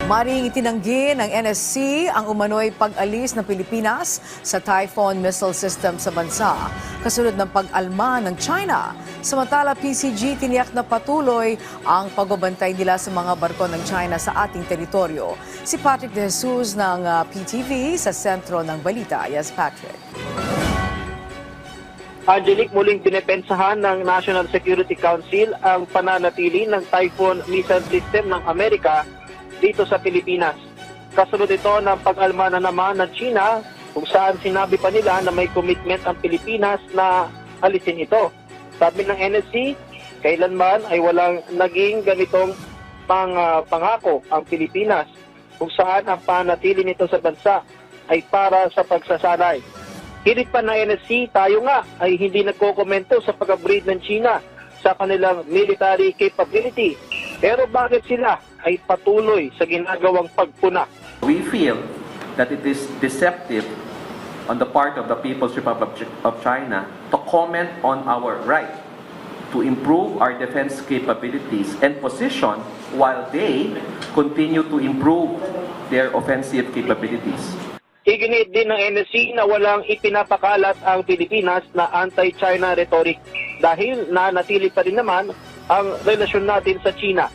Maring itinanggi ng NSC ang umano'y pag-alis ng Pilipinas sa Typhoon missile system sa bansa, kasunod ng pag-alma ng China. Samantala, PCG tiniyak na patuloy ang pagbabantay nila sa mga barko ng China sa ating teritoryo. Si Patrick De Jesus ng PTV sa sentro ng balita. Yes, Patrick. Angelique, muling dinepensahan ng National Security Council ang pananatili ng Typhoon missile system ng Amerika dito sa Pilipinas. Kasunod ito ng pag-alma na naman ng China, kung saan sinabi pa nila na may commitment ang Pilipinas na alisin ito. Sabi ng NSC, kailanman ay walang naging ganitong pangako ang Pilipinas, kung saan ang panatili nito sa bansa ay para sa pagsasanay. Hirit pa ng NSC, tayo nga ay hindi nagkokomento sa pag-upgrade ng China sa kanilang military capability. Pero bakit sila ay patuloy sa ginagawang pagpuna? We feel that it is deceptive on the part of the People's Republic of China to comment on our right to improve our defense capabilities and position while they continue to improve their offensive capabilities. Iginiit din ng NSC na walang ipinapakalat ang Pilipinas na anti-China rhetoric dahil nanatili pa rin naman ang relasyon natin sa China.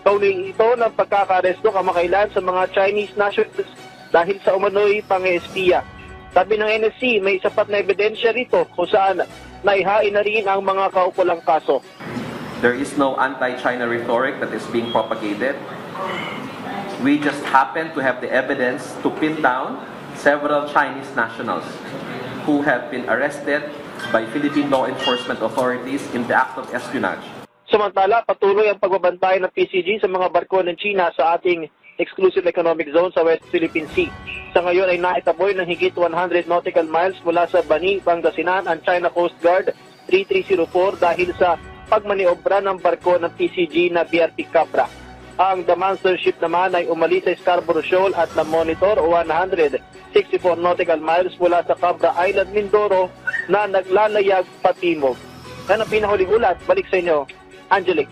Kauling ito ng pagkakaresto kamakailan sa mga Chinese nationals dahil sa umano'y pang-espiya. Sabi ng NSC, may sapat na ebidensya rito kung saan naihain na rin ang mga kaukulang kaso. There is no anti-China rhetoric that is being propagated. We just happen to have the evidence to pin down several Chinese nationals who have been arrested by Philippine law enforcement authorities in the act of espionage. Samantala, patuloy ang pagbabantay ng PCG sa mga barko ng China sa ating exclusive economic zone sa West Philippine Sea. Sa ngayon ay naitaboy ng higit 100 nautical miles mula sa Bani, Pangasinan ang China Coast Guard 3304 dahil sa pagmaniobra ng barko ng PCG na BRP Capra. Ang The Monster ship naman ay umalis sa Scarborough Shoal at na-monitor 164 nautical miles mula sa Cabra Island, Mindoro na naglalayag patimog. Yan ang pinahuling ulat. Balik sa inyo, Angelique.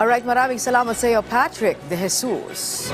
Alright, maraming salamat sa iyo, Patrick De Jesus.